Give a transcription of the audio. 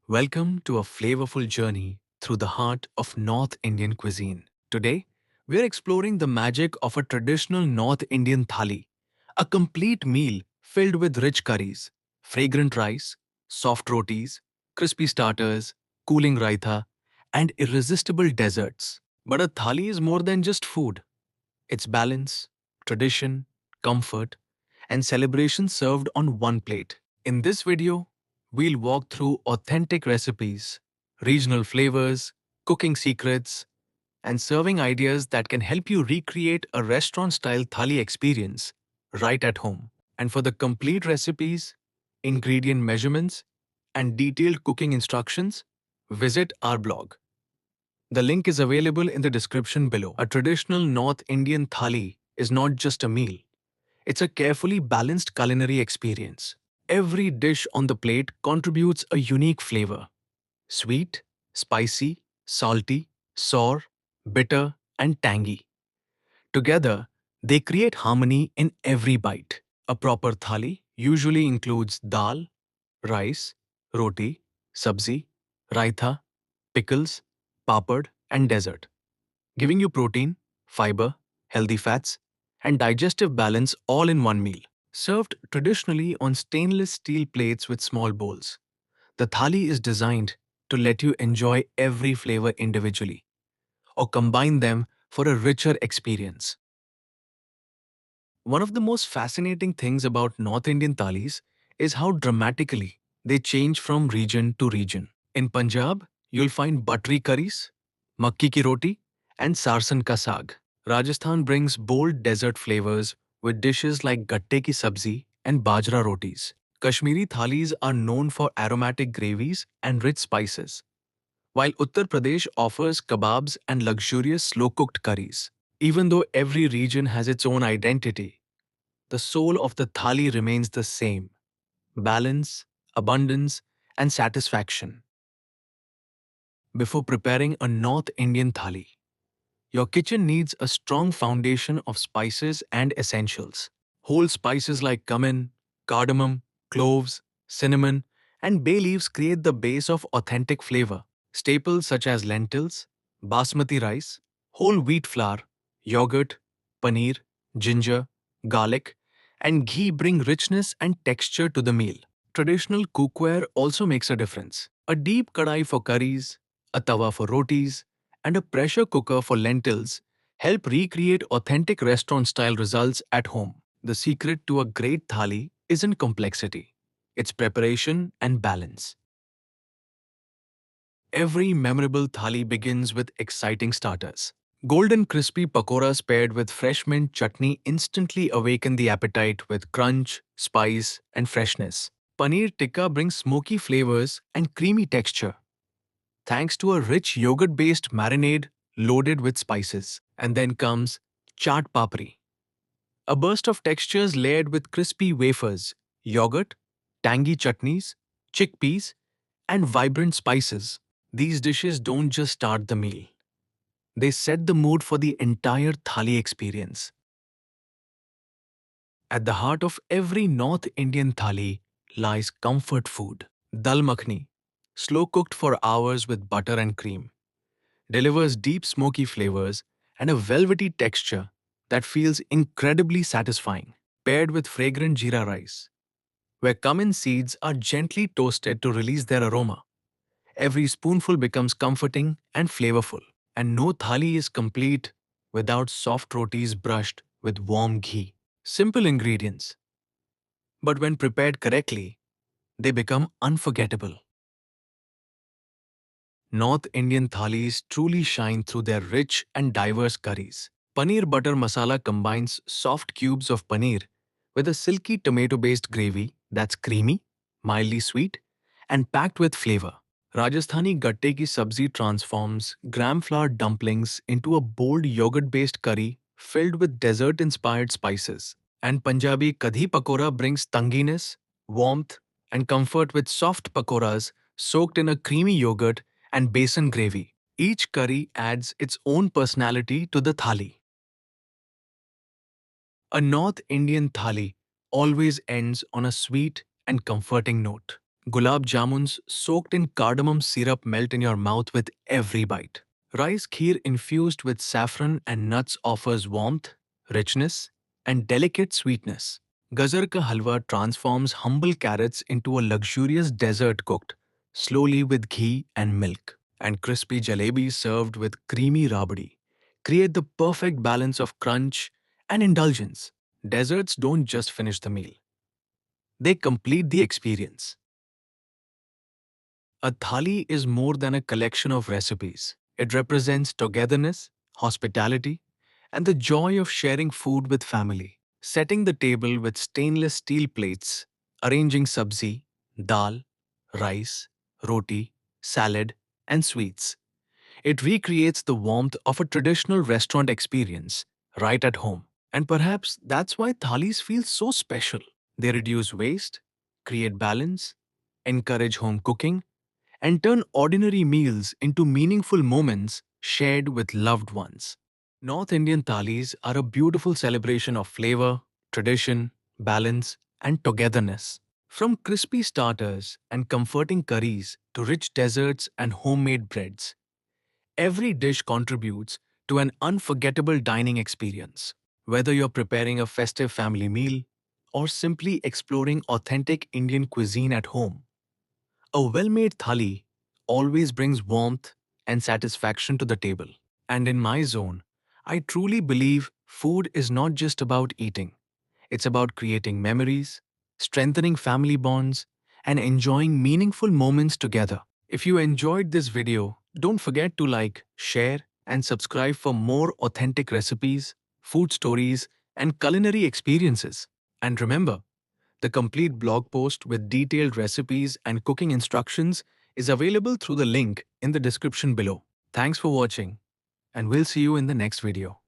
Welcome to a flavorful journey through the heart of North Indian cuisine. Today, we're exploring the magic of a traditional North Indian thali, a complete meal filled with rich curries, fragrant rice, soft rotis, crispy starters, cooling raita, and irresistible desserts. But a thali is more than just food. It's balance, tradition, comfort, and celebration served on one plate. In this video, we'll walk through authentic recipes, regional flavors, cooking secrets, and serving ideas that can help you recreate a restaurant-style thali experience right at home. And for the complete recipes, ingredient measurements, and detailed cooking instructions, visit our blog. The link is available in the description below. A traditional North Indian thali is not just a meal, it's a carefully balanced culinary experience. Every dish on the plate contributes a unique flavor: sweet, spicy, salty, sour, bitter, and tangy. Together, they create harmony in every bite. A proper thali usually includes dal, rice, roti, sabzi, raita, pickles, papad, and dessert, giving you protein, fiber, healthy fats, and digestive balance all in one meal. Served traditionally on stainless steel plates with small bowls, the thali is designed to let you enjoy every flavor individually or combine them for a richer experience. One of the most fascinating things about North Indian thalis is how dramatically they change from region to region. In Punjab, you'll find buttery curries, makki ki roti, and sarson ka saag. Rajasthan brings bold desert flavors with dishes like gatte ki sabzi and bajra rotis. Kashmiri thalis are known for aromatic gravies and rich spices, while Uttar Pradesh offers kebabs and luxurious slow-cooked curries. Even though every region has its own identity, the soul of the thali remains the same: balance, abundance, and satisfaction. Before preparing a North Indian thali, your kitchen needs a strong foundation of spices and essentials. Whole spices like cumin, cardamom, cloves, cinnamon, and bay leaves create the base of authentic flavor. Staples such as lentils, basmati rice, whole wheat flour, yogurt, paneer, ginger, garlic, and ghee bring richness and texture to the meal. Traditional cookware also makes a difference. A deep kadai for curries, a tawa for rotis, and a pressure cooker for lentils help recreate authentic restaurant-style results at home. The secret to a great thali isn't complexity, it's preparation and balance. Every memorable thali begins with exciting starters. Golden crispy pakoras paired with fresh mint chutney instantly awaken the appetite with crunch, spice, and freshness. Paneer tikka brings smoky flavors and creamy texture, thanks to a rich yogurt-based marinade loaded with spices. And then comes chaat papri, a burst of textures layered with crispy wafers, yogurt, tangy chutneys, chickpeas, and vibrant spices. These dishes don't just start the meal, they set the mood for the entire thali experience. At the heart of every North Indian thali lies comfort food. Dal makhani, slow cooked for hours with butter and cream, delivers deep smoky flavors and a velvety texture that feels incredibly satisfying. Paired with fragrant jeera rice, where cumin seeds are gently toasted to release their aroma. Every spoonful becomes comforting and flavorful. And no thali is complete without soft rotis brushed with warm ghee. Simple ingredients, but when prepared correctly, they become unforgettable. North Indian thalis truly shine through their rich and diverse curries. Paneer butter masala combines soft cubes of paneer with a silky tomato-based gravy that's creamy, mildly sweet, and packed with flavor. Rajasthani gatte ki sabzi transforms gram flour dumplings into a bold yogurt-based curry filled with dessert-inspired spices. And Punjabi kadhi pakora brings tanginess, warmth, and comfort with soft pakoras soaked in a creamy yogurt and besan gravy. Each curry adds its own personality to the thali. A North Indian thali always ends on a sweet and comforting note. Gulab jamuns soaked in cardamom syrup melt in your mouth with every bite. Rice kheer infused with saffron and nuts offers warmth, richness, and delicate sweetness. Gajar ka halwa transforms humble carrots into a luxurious dessert cooked slowly with ghee and milk. And crispy jalebis served with creamy rabdi create the perfect balance of crunch and indulgence. Desserts don't just finish the meal, they complete the experience. A thali is more than a collection of recipes. It represents togetherness, hospitality, and the joy of sharing food with family. Setting the table with stainless steel plates, arranging sabzi, dal, rice, roti, salad, and sweets. It recreates the warmth of a traditional restaurant experience right at home. And perhaps that's why thalis feel so special. They reduce waste, create balance, encourage home cooking, and turn ordinary meals into meaningful moments shared with loved ones. North Indian thalis are a beautiful celebration of flavor, tradition, balance, and togetherness. From crispy starters and comforting curries to rich desserts and homemade breads, every dish contributes to an unforgettable dining experience. Whether you're preparing a festive family meal or simply exploring authentic Indian cuisine at home, a well made thali always brings warmth and satisfaction to the table. And in my zone, I truly believe food is not just about eating, it's about creating memories, strengthening family bonds, and enjoying meaningful moments together. If you enjoyed this video, don't forget to like, share, and subscribe for more authentic recipes, food stories, and culinary experiences. And remember, the complete blog post with detailed recipes and cooking instructions is available through the link in the description below. Thanks for watching, and we'll see you in the next video.